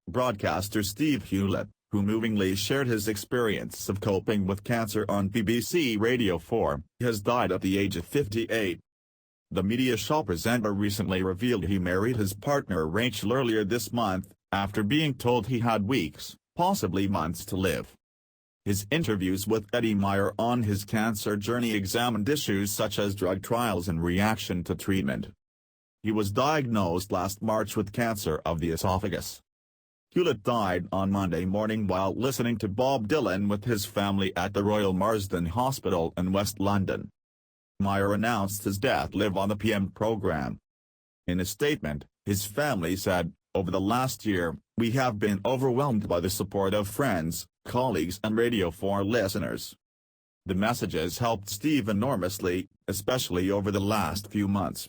Broadcaster Steve Hewlett, who movingly shared his experience of coping with cancer on BBC Radio 4, has died at the age of 58. The media show presenter recently revealed he married his partner Rachel earlier this month, after being told he had weeks, possibly months to live. His interviews with Eddie Meyer on his cancer journey examined issues such as drug trials and reaction to treatment. He was diagnosed last March with cancer of the esophagus. Hewlett died on Monday morning while listening to Bob Dylan with his family at the Royal Marsden Hospital in West London. Meyer announced his death live on the PM programme. In a statement, his family said, "Over the last year, we have been overwhelmed by the support of friends, colleagues and Radio 4 listeners. The messages helped Steve enormously, especially over the last few months."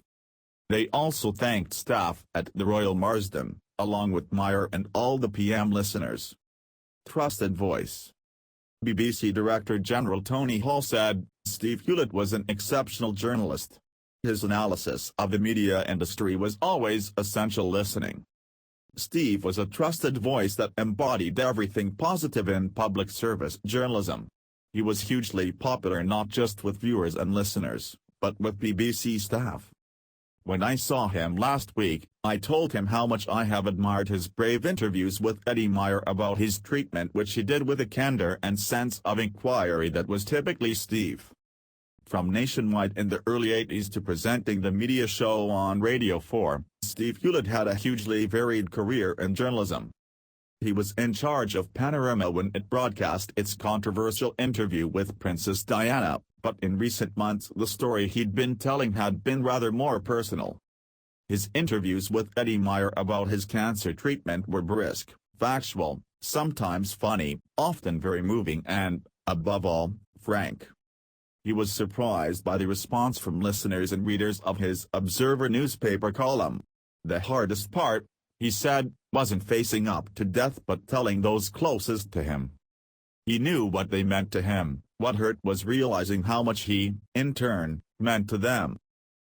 They also thanked staff at the Royal Marsden, along with Meyer and all the PM listeners. Trusted voice. BBC Director General Tony Hall said, "Steve Hewlett was an exceptional journalist. His analysis of the media industry was always essential listening. Steve was a trusted voice that embodied everything positive in public service journalism. He was hugely popular not just with viewers and listeners, but with BBC staff. When I saw him last week, I told him how much I have admired his brave interviews with Eddie Meyer about his treatment, which he did with a candor and sense of inquiry that was typically Steve." From Nationwide in the early 80s to presenting the media show on Radio 4, Steve Hewlett had a hugely varied career in journalism. He was in charge of Panorama when it broadcast its controversial interview with Princess Diana, but in recent months the story he'd been telling had been rather more personal. His interviews with Eddie Meyer about his cancer treatment were brisk, factual, sometimes funny, often very moving and, above all, frank. He was surprised by the response from listeners and readers of his Observer newspaper column. "The hardest part," he said, "wasn't facing up to death but telling those closest to him. He knew what they meant to him. What hurt was realizing how much he, in turn, meant to them."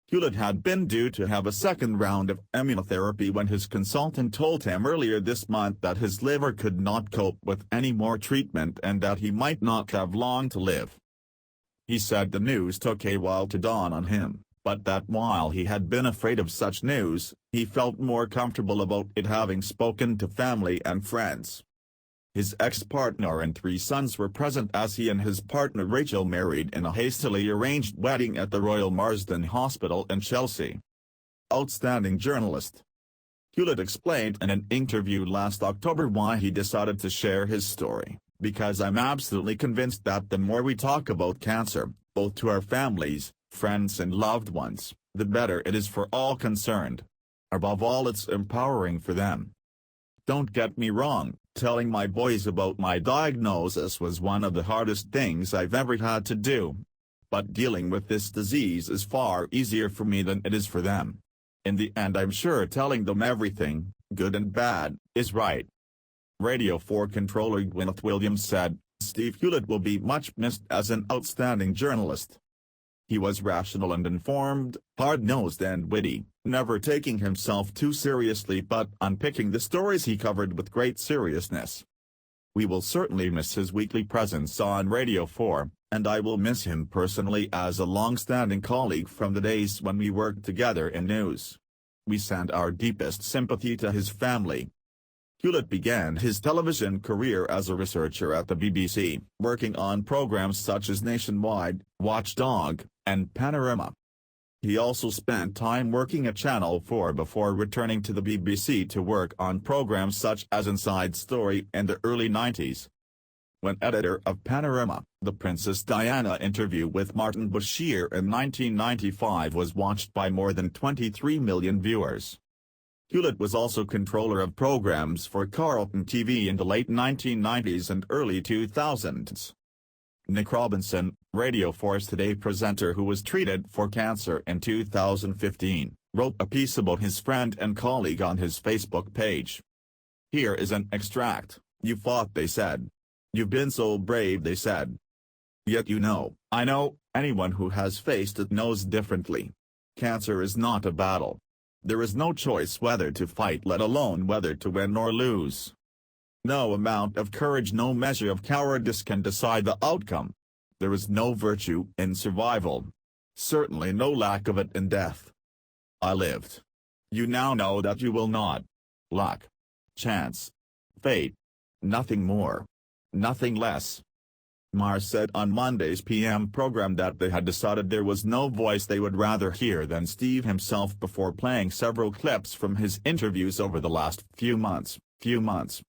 Hewlett had been due to have a second round of immunotherapy when his consultant told him earlier this month that his liver could not cope with any more treatment and that he might not have long to live. He said the news took a while to dawn on him, but that while he had been afraid of such news, he felt more comfortable about it having spoken to family and friends. His ex-partner and 3 sons were present as he and his partner Rachel married in a hastily arranged wedding at the Royal Marsden Hospital in Chelsea. Outstanding journalist. Hewlett explained in an interview last October why he decided to share his story, "Because I'm absolutely convinced that the more we talk about cancer, both to our families, friends and loved ones, the better it is for all concerned. Above all, it's empowering for them. Don't get me wrong, telling my boys about my diagnosis was one of the hardest things I've ever had to do. But dealing with this disease is far easier for me than it is for them. In the end, I'm sure telling them everything, good and bad, is right." Radio 4 controller Gwyneth Williams said, "Steve Hewlett will be much missed as an outstanding journalist. He was rational and informed, hard-nosed and witty, never taking himself too seriously but unpicking the stories he covered with great seriousness. We will certainly miss his weekly presence on Radio 4, and I will miss him personally as a long-standing colleague from the days when we worked together in news. We send our deepest sympathy to his family." Hewlett began his television career as a researcher at the BBC, working on programs such as Nationwide, Watchdog, and Panorama. He also spent time working at Channel 4 before returning to the BBC to work on programs such as Inside Story in the early 90s. When editor of Panorama, the Princess Diana interview with Martin Bashir in 1995 was watched by more than 23 million viewers. Hewlett was also controller of programs for Carlton TV in the late 1990s and early 2000s. Nick Robinson, Radio 4's Today presenter who was treated for cancer in 2015, wrote a piece about his friend and colleague on his Facebook page. Here is an extract. "You fought," they said. "You've been so brave," they said. "Yet you know, I know, anyone who has faced it knows differently. Cancer is not a battle. There is no choice whether to fight, let alone whether to win or lose. No amount of courage, no measure of cowardice can decide the outcome. There is no virtue in survival. Certainly no lack of it in death. I lived. You now know that you will not. Luck. Chance. Fate. Nothing more. Nothing less. Mars said on Monday's PM program that they had decided there was no voice they would rather hear than Steve himself before playing several clips from his interviews over the last few months.